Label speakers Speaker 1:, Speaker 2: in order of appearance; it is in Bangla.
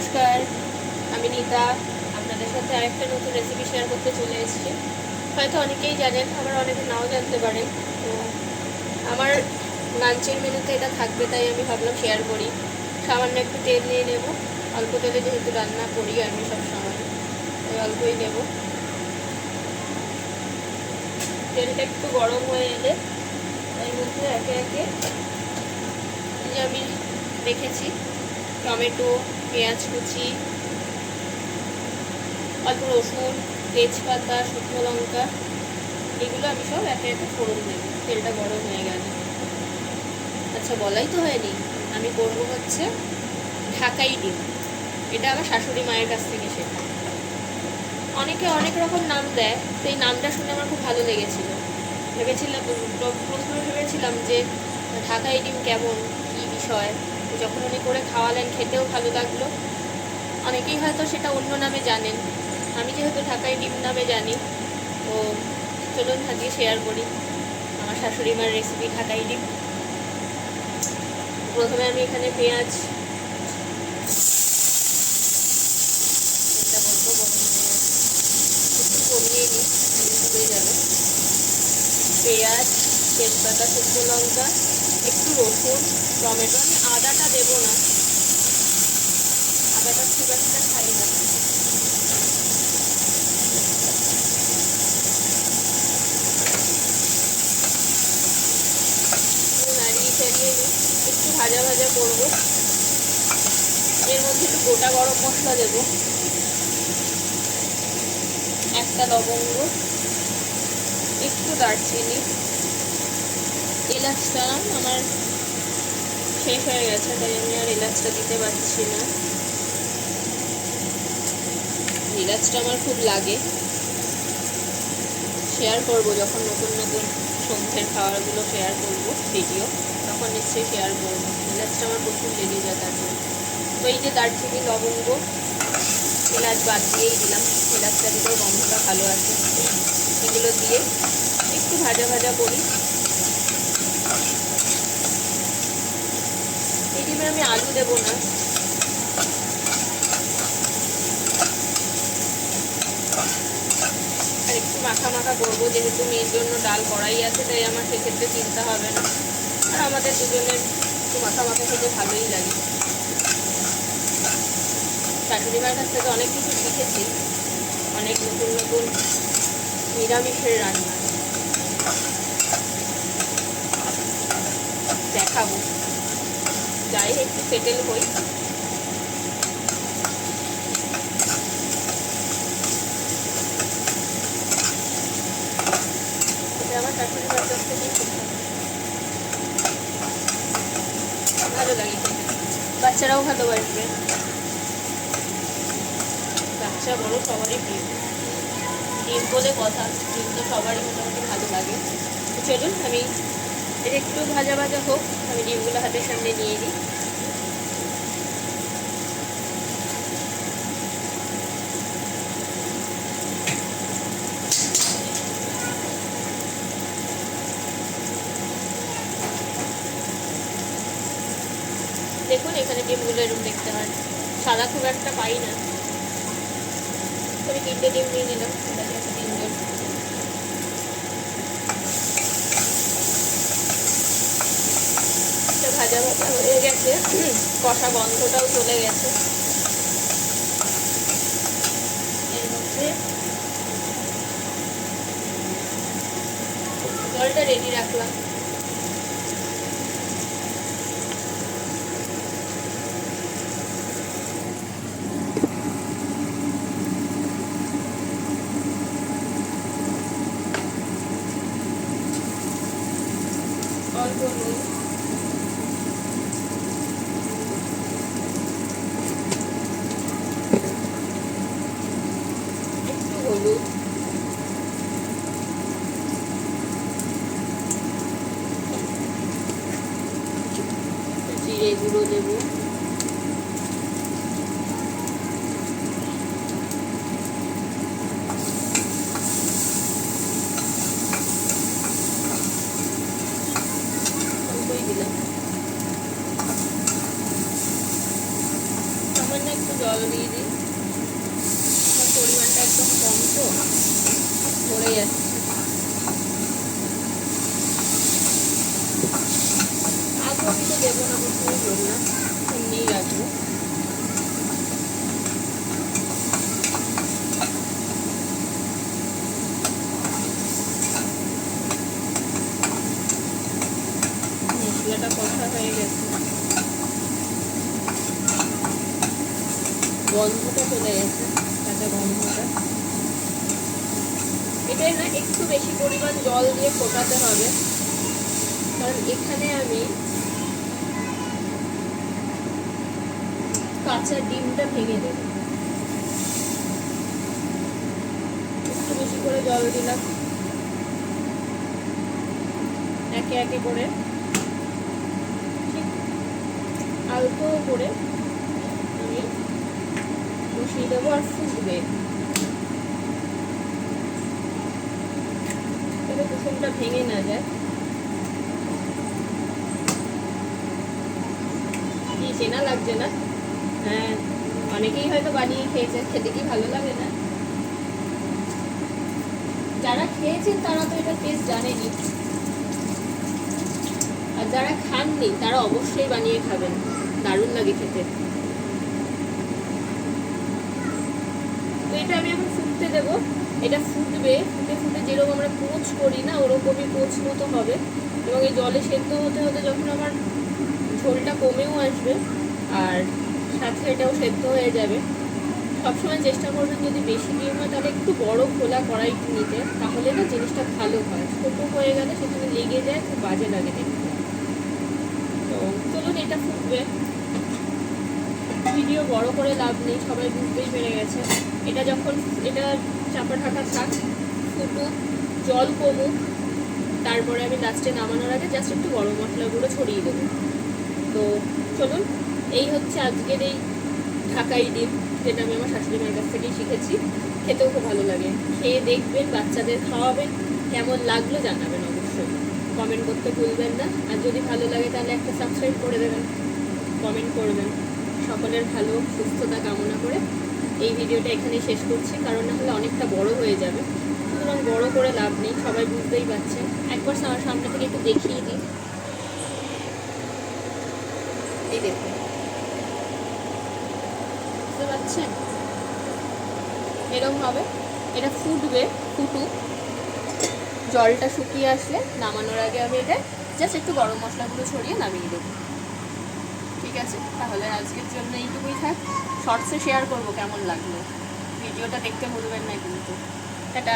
Speaker 1: নমস্কার, আমি নীতা। আপনাদের সাথে আরেকটা নতুন রেসিপি শেয়ার করতে চলে এসেছি। হয়তো অনেকেই জানেন, আবার অনেকে নাও জানতে পারেন। তো আমার লাঞ্চের মেনুতে এটা থাকবে, তাই আমি ভাবলাম শেয়ার করি। সামান্য একটু তেল নিয়ে নেব, অল্প তেলে যেহেতু রান্না করি আমি সব সময়, তাই অল্পই নেব। তেলটা একটু গরম হয়ে এলে এর মধ্যে একে একে যে আমি রেখেছি টমেটো, পেঁয়াজ কুচি, অল্প রসুন, তেজপাতা, শুকনো লঙ্কা, এগুলো আমি সব একে একে ফোড়ন দেবো তেলটা গরম হয়ে গেলে। আচ্ছা, বলাই তো হয়নি, আমি করবো হচ্ছে ঢাকাই ডিম। এটা আমার শাশুড়ি মায়ের কাছ থেকে শেখা। অনেকে অনেক রকম নাম দেয়, সেই নামটা শুনে আমার খুব ভালো লেগেছিল। প্রথমে ভেবেছিলাম যে ঢাকাই ডিম কেমন, কী বিষয়। যখন উনি করে খাওয়ালেন, খেতেও ভালো লাগলো। অনেকেই হয়তো সেটা অন্য নামে জানেন, আমি যেহেতু ঢাকাই ডিম নামে জানি। তো চলুন আজকে শেয়ার করি আমার শাশুড়ি মার রেসিপি ঢাকাই ডিম। প্রথমে আমি এখানে পেঁয়াজ, এটা বলবো গরম একটু কমিয়ে নিই, হয়ে যাবে। পেঁয়াজ, তেজপাতা, শুকনো লঙ্কা, একটু রসুন, টমেটো। আমি আদাটা দেবো না, আদাটা খুব একটা খাই না। নাড়িয়ে চাড়িয়ে নিই, একটু ভাজা ভাজা করবো। এর মধ্যে একটু গোটা গরম মশলা দেবো, একটা লবঙ্গ, একটু দারচিনি। এলাচটা আমার শেষ হয়ে গেছে, তাই আমি আর এলাচটা দিতে পারছি না। এলাচটা আমার খুব লাগে, শেয়ার করব যখন নতুন নতুন সন্ধ্যের খাবারগুলো শেয়ার করব ভিডিও, তখন নিশ্চয়ই শেয়ার করবো। এলাচটা আমার প্রচুর লেগে যায় তার জন্য। তো এই যে দারচিনি, লবঙ্গ, এলাচ বাদ দিয়েই দিলাম, এলাচটা দিলেও গন্ধটা ভালো আছে। এগুলো দিয়ে একটু ভাজা ভাজা করি। এই ডিমে আমি আলু দেবো না, আর একটু মাখা মাখা করবো, যেহেতু মেয়ের জন্য ডাল কড়াই আছে, তাই আমার সেক্ষেত্রে চিন্তা হবে না। আর আমাদের দুজনের একটু মাখা মাখা খেতে ভালোই লাগে। শাশুড়ি মায়ের কাছ থেকে অনেক কিছু শিখেছি, অনেক নতুন নতুন নিরামিষের রান্না দেখাবো। যাই একটু সেটেল হই। এটা আমার শাশুড়ি মায়ের কাছ থেকেই শিখলাম, ভালো লাগে খেতে, বাচ্চারাও ভালোবাসবে। বাচ্চা বড় সবারই প্রিয়, ডিম বলে কথা, ডিম তো সবারই মোটামুটি ভালো লাগে। তো চলুন আমি এটা একটু ভাজা ভাজা হোক, আমি ডিমগুলো হাতের সামনে নিয়ে নিই। দেখুন এখানে ডিমগুলো এরকম দেখতে হয়, সাদা খুব একটা পাই না। আমি 3টে ডিম নিয়ে নিলাম, এটাকে একটা 3জন। ভাজা ভাজা হয়ে গেছে, কষা গন্ধটাও চলে গেছে। এর মধ্যে জলটা রেডি রাখলাম। অল্প নুন, একটু হলুদ, জল দিয়ে দিই, পরিমাণটা একদম কম তো পড়ে যাচ্ছে। আগে আমি তো দেবো না, প্রথমেই বললাম, এমনিই রাখবো। মশলাটা কষা হয়ে গেছে, গন্ধটা চলে গেছে, কাঁচা গন্ধটা। এটাই না একটু বেশি পরিমাণ জল দিয়ে ফোটাতে হবে, কারণ এখানে আমি কাঁচা ডিমটা ভেঙে দেব। একটু বেশি করে জল দিলাম, একে একে করে ঠিক অল্প করে আমি বসিয়ে দেবো আর ফুটবে। যাতে কুসুমটা ভেঙে না যায়। কি চেনা লাগছে না? হ্যাঁ, অনেকেই হয়তো বানিয়ে খেয়েছে, খেতে কি ভালো লাগে না? যারা খেয়েছেন তারা তো এটা টেস্ট জানেনি, আর যারা খাননি তারা অবশ্যই বানিয়ে খাবেন, দারুণ লাগে খেতে। তো এটা আমি এখন ফুটতে দেবো, এটা ফুটবে, ফুটে ফুটে যেরকম আমরা পোঁচ করি না ওরকমই পোঁচ মতো হবে। এবং এই জলে সেদ্ধ হতে হতে যখন আমার ঝোলটা কমেও আসবে আর সাথে এটাও সেদ্ধ হয়ে যাবে। সবসময় চেষ্টা করবেন যদি বেশি ডিম হয় তাহলে একটু বড় খোলা কড়াই নিতে, তাহলে না জিনিসটা ভালো হয়। ছোটো হয়ে গেলে সেখানে লেগে যায়, খুব বাজে লাগে দেখতে। তো চলুন, এটা ফুটবে, ভিডিও বড় করে লাভ নেই, সবাই বুঝতেই পেরে গেছে। এটা যখন এটা চাপা ঢাকা থাক, ফুটুক, জল কমুক, তারপরে আমি লাস্টে নামানোর আগে জাস্ট একটু গরম মশলাগুলো ছড়িয়ে দেবো। তো চলুন, এই হচ্ছে আজকের এই ঢাকাই ডিম, যেটা আমি আমার শাশুড়ি মায়ের কাছ থেকেই শিখেছি। খেতেও খুব ভালো লাগে, খেয়ে দেখবেন, বাচ্চাদের খাওয়াবেন, কেমন লাগলো জানাবেন অবশ্যই, কমেন্ট করতে ভুলবেন না। আর যদি ভালো লাগে তাহলে একটা সাবস্ক্রাইব করে দেবেন, কমেন্ট করবেন। সকলের ভালো সুস্থতা কামনা করে এই ভিডিওটা এখানেই শেষ করছি, কারণ না হলে অনেকটা বড় হয়ে যাবে। সুতরাং বড় করে লাভ নেই, সবাই বুঝতেই পারছেন। একবার সামনে থেকে একটু দেখিয়ে দিই, এই দেখুন, বুঝতে পারছেন? এরকম হবে, এটা ফুটবে, ফুটুক, জলটা শুকিয়ে আসলে নামানোর আগে আমি এটা জাস্ট একটু গরম মশলাগুলো ছড়িয়ে নামিয়ে দেবো। ঠিক আছে, তাহলে আজকের জন্য এইটুকুই থাক। শর্টসে শেয়ার করবো কেমন লাগলো, ভিডিওটা দেখতে ভুলবেন না কিন্তু। টাটা।